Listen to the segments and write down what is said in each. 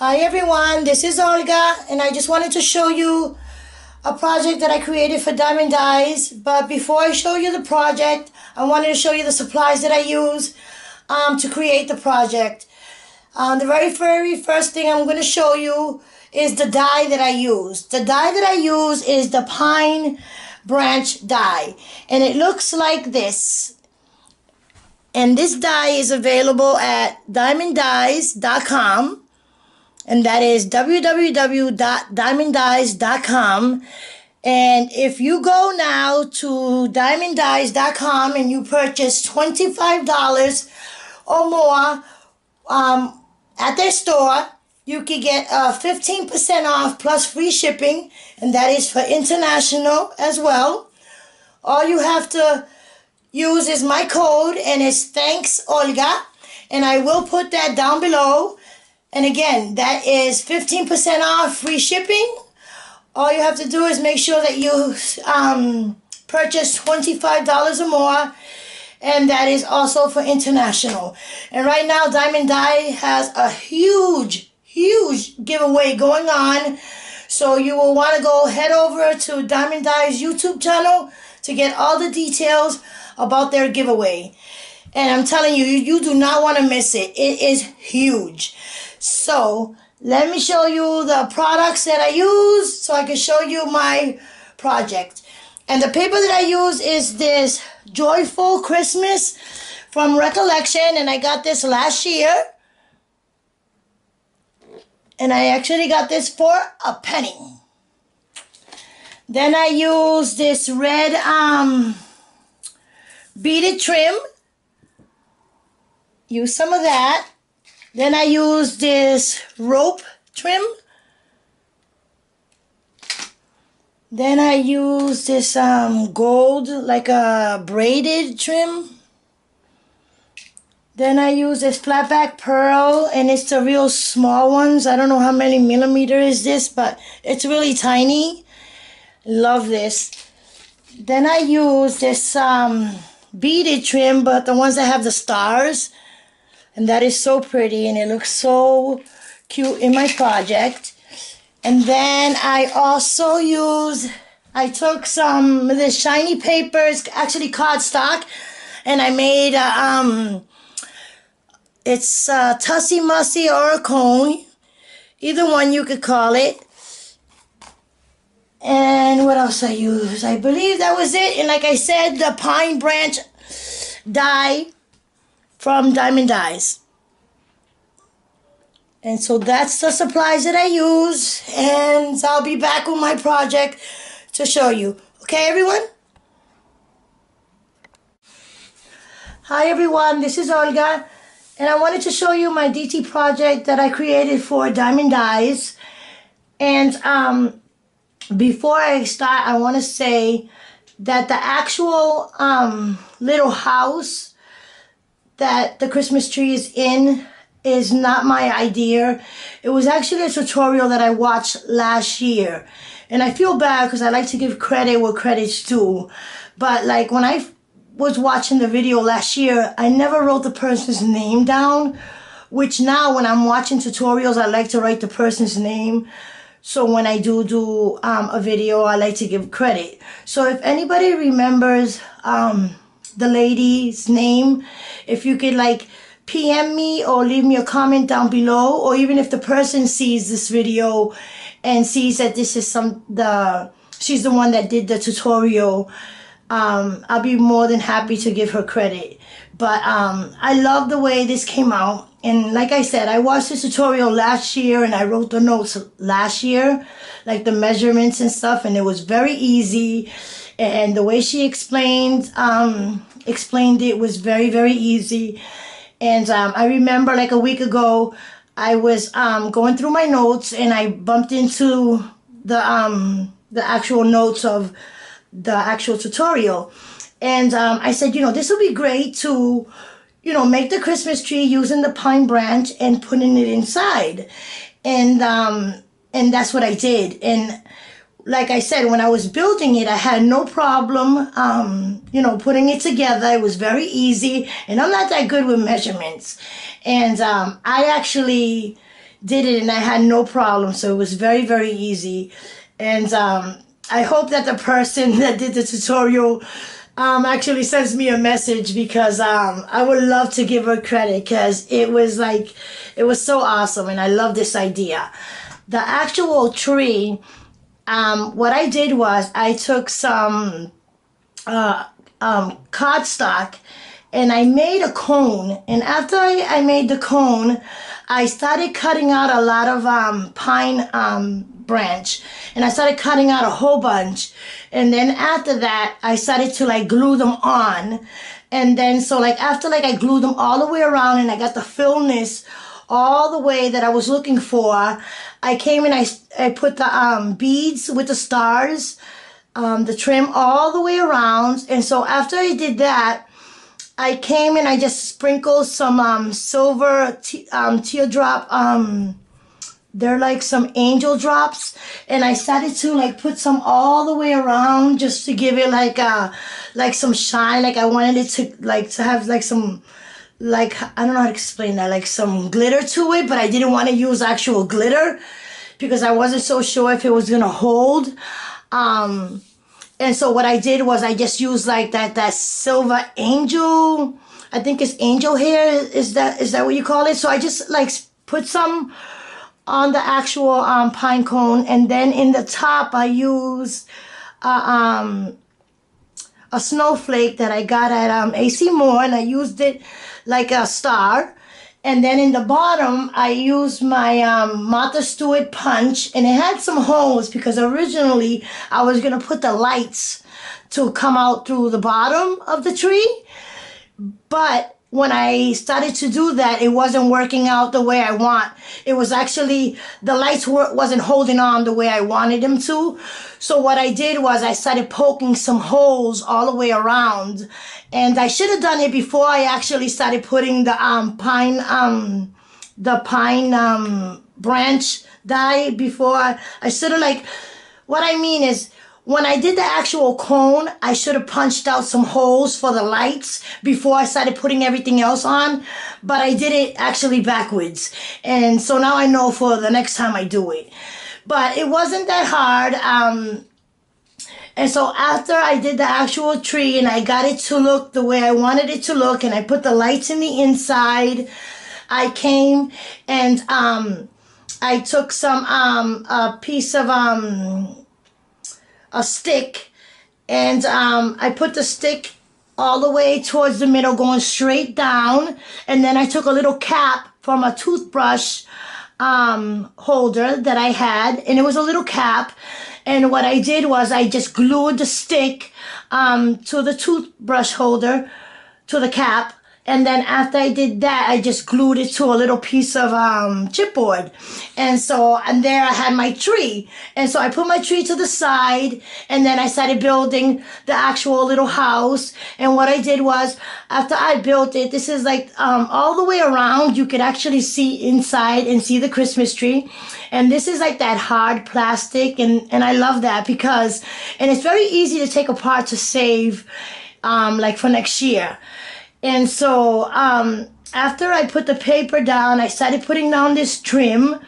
Hi everyone, this is Olga, and I just wanted to show you a project that I created for Diamond Dies. But before I show you the project, I wanted to show you the supplies that I use to create the project. The very first thing I'm going to show you is the die that I use. The die that I use is the pine branch die, and it looks like this. And this die is available at diemonddies.com. And that is www.diemonddies.com. And if you go now to diemonddies.com and you purchase $25 or more at their store, you can get 15% off plus free shipping, and that is for international as well. All you have to use is my code, and it's Thanks Olga, and I will put that down below. And again, that is 15% off, free shipping. All you have to do is make sure that you purchase $25 or more, and that is also for international. And right now, Diamond Die has a huge giveaway going on. So you will want to go head over to Diamond Die's YouTube channel to get all the details about their giveaway. And I'm telling you, you do not want to miss it. It is huge. So let me show you the products that I use so I can show you my project. And the paper that I use is this Joyful Christmas from Recollection, and I got this last year. And I actually got this for a penny. Then I use this red beaded trim. Use some of that. Then I use this rope trim. Then I use this gold, like a braided trim. Then I use this flat back pearl, and it's the real small ones. I don't know how many millimeter is this, but it's really tiny. Love this. Then I use this beaded trim, but the ones that have the stars. And that is so pretty, and it looks so cute in my project. And then I also I took some of this shiny paper, it's actually cardstock, and I made it's Tussie Mussy or a cone, either one you could call it. And what else I use? I believe that was it. And like I said, the pine branch die from Diamond Dies. And so that's the supplies that I use, and I'll be back with my project to show you. Okay, everyone? Hi, everyone. This is Olga, and I wanted to show you my DT project that I created for Diamond Dies. And before I start, I want to say that the actual little house that the Christmas tree is in is not my idea. It was actually a tutorial that I watched last year. And I feel bad because I like to give credit where credit's due. But like when I was watching the video last year, I never wrote the person's name down. Which now when I'm watching tutorials, I like to write the person's name. So when I do a video, I like to give credit. So if anybody remembers the lady's name, if you could like PM me or leave me a comment down below, or even if the person sees this video and sees that this is she's the one that did the tutorial, I'll be more than happy to give her credit. But I love the way this came out. And like I said, I watched this tutorial last year, and I wrote the notes last year, like the measurements and stuff, and it was very easy. And the way she explained it was very easy. And I remember like a week ago, I was going through my notes, and I bumped into the actual notes of the actual tutorial. And I said, this would be great to, make the Christmas tree using the pine branch and putting it inside. And that's what I did. And like I said, when I was building it, I had no problem, putting it together. It was very easy, and I'm not that good with measurements. And I actually did it, and I had no problem. So it was very, very easy. And I hope that the person that did the tutorial actually sends me a message, because I would love to give her credit, because it was like, it was so awesome, and I love this idea. The actual tree, what I did was I took some cardstock, and I made a cone. And after I made the cone, I started cutting out a lot of pine branch, and I started cutting out a whole bunch. And then after that, I started to like glue them on. And then so like after like I glued them all the way around, and I got the fullness all the way that I was looking for, I came and I put the beads with the stars, the trim all the way around. And so after I did that, I came and I just sprinkled some silver teardrop, they're like some angel drops, and I started to like put some all the way around, just to give it like some shine. Like I wanted it to have like some, like, I don't know how to explain that, like some glitter to it, but I didn't want to use actual glitter because I wasn't so sure if it was gonna hold. And so what I did was I just used like that silver angel, I think it's angel hair, is that what you call it? So I just like put some on the actual pine cone, and then in the top I used a snowflake that I got at AC Moore, and I used it like a star. And then in the bottom, I used my Martha Stewart punch, and it had some holes because originally I was going to put the lights to come out through the bottom of the tree. But when I started to do that, it wasn't working out the way I want. It was actually, the lights wasn't holding on the way I wanted them to. So what I did was I started poking some holes all the way around. And I should have done it before I actually started putting the pine branch dye before. I should have, like, what I mean is, when I did the actual cone, I should have punched out some holes for the lights before I started putting everything else on. But I did it actually backwards. And so now I know for the next time I do it. But it wasn't that hard. And so after I did the actual tree and I got it to look the way I wanted it to look, and I put the lights in the inside, I came and I took some a piece of a stick, and I put the stick all the way towards the middle, going straight down, and then I took a little cap from a toothbrush holder that I had, and it was a little cap, and what I did was I just glued the stick to the toothbrush holder, to the cap. And then after I did that, I just glued it to a little piece of chipboard. And there I had my tree. And so I put my tree to the side, and then I started building the actual little house. And what I did was, after I built it, this is like all the way around, you could actually see inside and see the Christmas tree. And this is like that hard plastic, and I love that because, and it's very easy to take apart to save like for next year. And so after I put the paper down, I started putting down this trim,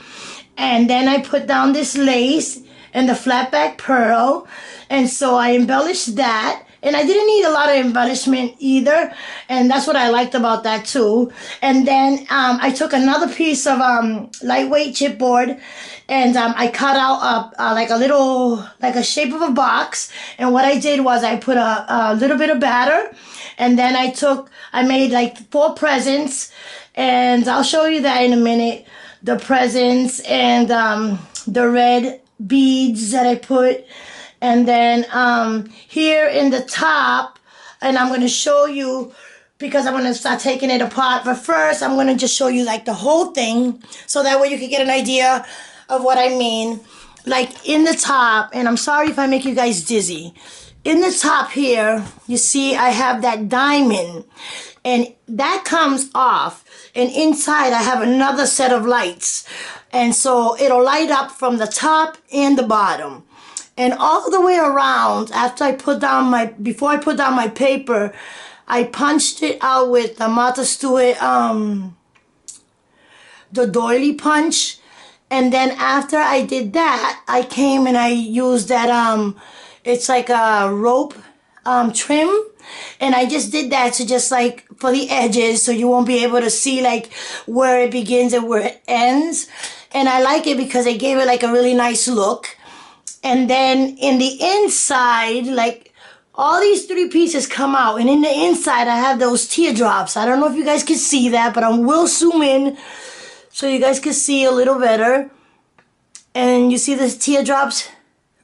and then I put down this lace and the flat back pearl. And so I embellished that. And I didn't need a lot of embellishment either. And that's what I liked about that too. And then I took another piece of lightweight chipboard, and I cut out like a little, like a shape of a box. And what I did was I put a little bit of batter. And then I made like 4 presents, and I'll show you that in a minute. The presents and the red beads that I put. And then here in the top, and I'm going to show you, because I'm going to start taking it apart. But first, I'm going to just show you like the whole thing, so that way you can get an idea of what I mean. Like in the top, and I'm sorry if I make you guys dizzy. In the top here, you see I have that diamond, and that comes off, and inside I have another set of lights, and so it'll light up from the top and the bottom. And all the way around, after I put down before I put down my paper, I punched it out with the Martha Stewart, the doily punch. And then after I did that, I came and I used that, it's like a rope trim. And I just did that to just like for the edges so you won't be able to see like where it begins and where it ends. And I like it because it gave it like a really nice look. And then in the inside, like all these 3 pieces come out. And in the inside, I have those teardrops. I don't know if you guys can see that, but I will zoom in so you guys can see a little better. And you see the teardrops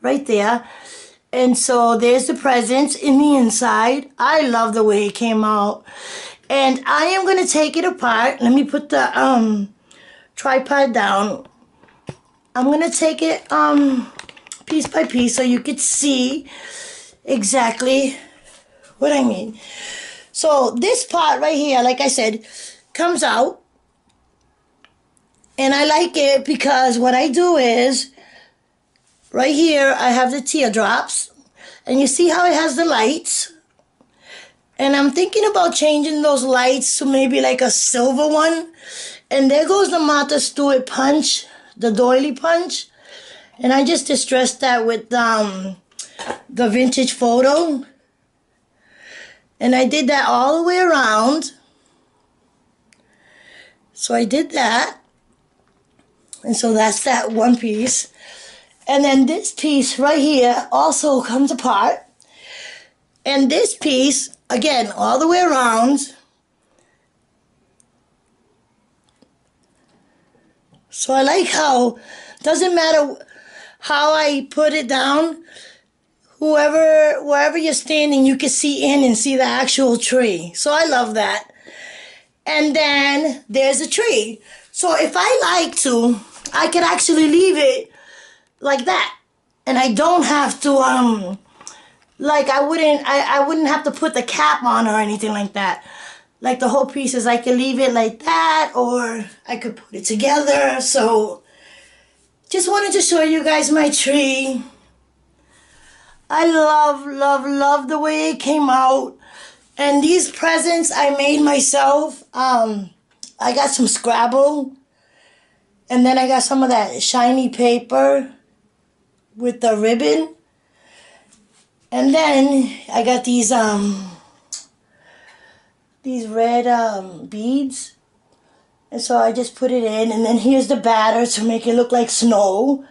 right there. And so there's the presents in the inside. I love the way it came out. And I am going to take it apart. Let me put the tripod down. I'm going to take it piece by piece so you could see exactly what I mean. So this part right here, like I said, comes out. And I like it because what I do is, right here I have the teardrops. And you see how it has the lights? And I'm thinking about changing those lights to maybe like a silver one. And there goes the Martha Stewart punch, the doily punch. And I just distressed that with the vintage photo. And I did that all the way around. So I did that. And so that's that one piece. And then this piece right here also comes apart. And this piece, again, all the way around. So I like how, doesn't matter how I put it down, wherever you're standing, you can see in and see the actual tree. So I love that. And then there's a tree. So if I like to, I could actually leave it like that. And I don't have to, like I wouldn't have to put the cap on or anything like that. Like the whole pieces, I could leave it like that, or I could put it together. So just wanted to show you guys my tree. I love the way it came out. And these presents I made myself. I got some Scrabble. And then I got some of that shiny paper with the ribbon. And then I got these red beads. And so I just put it in. And then here's the batter to make it look like snow.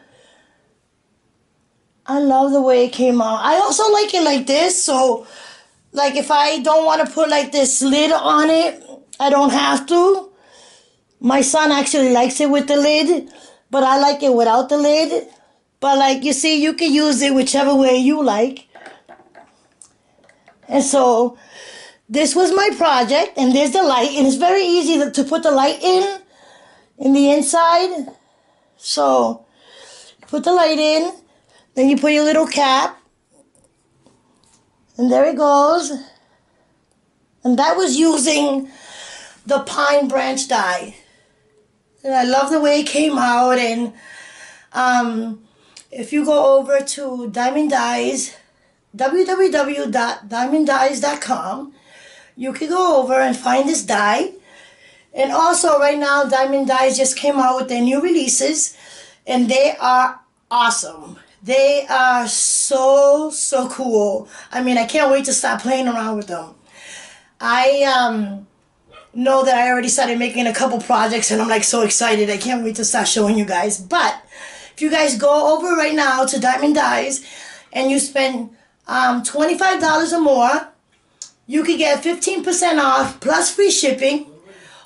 I love the way it came out. I also like it like this. So, like if I don't want to put like this lid on it, I don't have to. My son actually likes it with the lid, but I like it without the lid. But like you see, you can use it whichever way you like. And so this was my project, and there's the light, and it's very easy to put the light in the inside. So put the light in, then you put your little cap, and there it goes. And that was using the pine branch die. And I love the way it came out. And if you go over to Diemond Dies, www.diemonddies.com, you can go over and find this die. And also right now, Diemond Dies just came out with their new releases, and they are awesome. They are so cool. I mean, I can't wait to start playing around with them. I know that I already started making a couple projects, and I'm like so excited. I can't wait to start showing you guys. But if you guys go over right now to Diemond Dies and you spend $25 or more, you could get 15% off plus free shipping.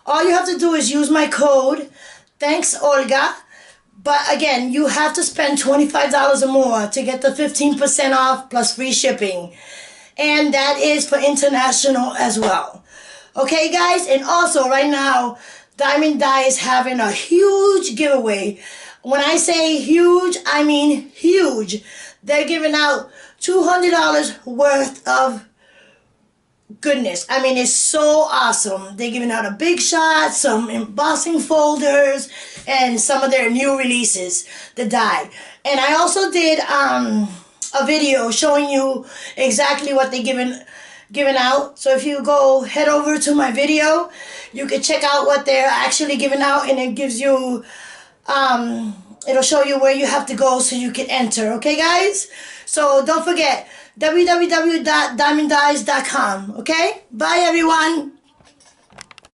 All you have to do is use my code, thanks Olga. But again, you have to spend $25 or more to get the 15% off plus free shipping. And that is for international as well. Okay, guys? And also, right now, Diemond Die is having a huge giveaway. When I say huge, I mean huge. They're giving out $200 worth of goodness. I mean, it's so awesome. They're giving out a big shot, some embossing folders, and some of their new releases, the die. And I also did a video showing you exactly what they're giving out. So if you go head over to my video, you can check out what they're actually giving out, and it gives you it'll show you where you have to go so you can enter. Okay, guys? So don't forget, www.diemonddies.com. Okay? Bye, everyone.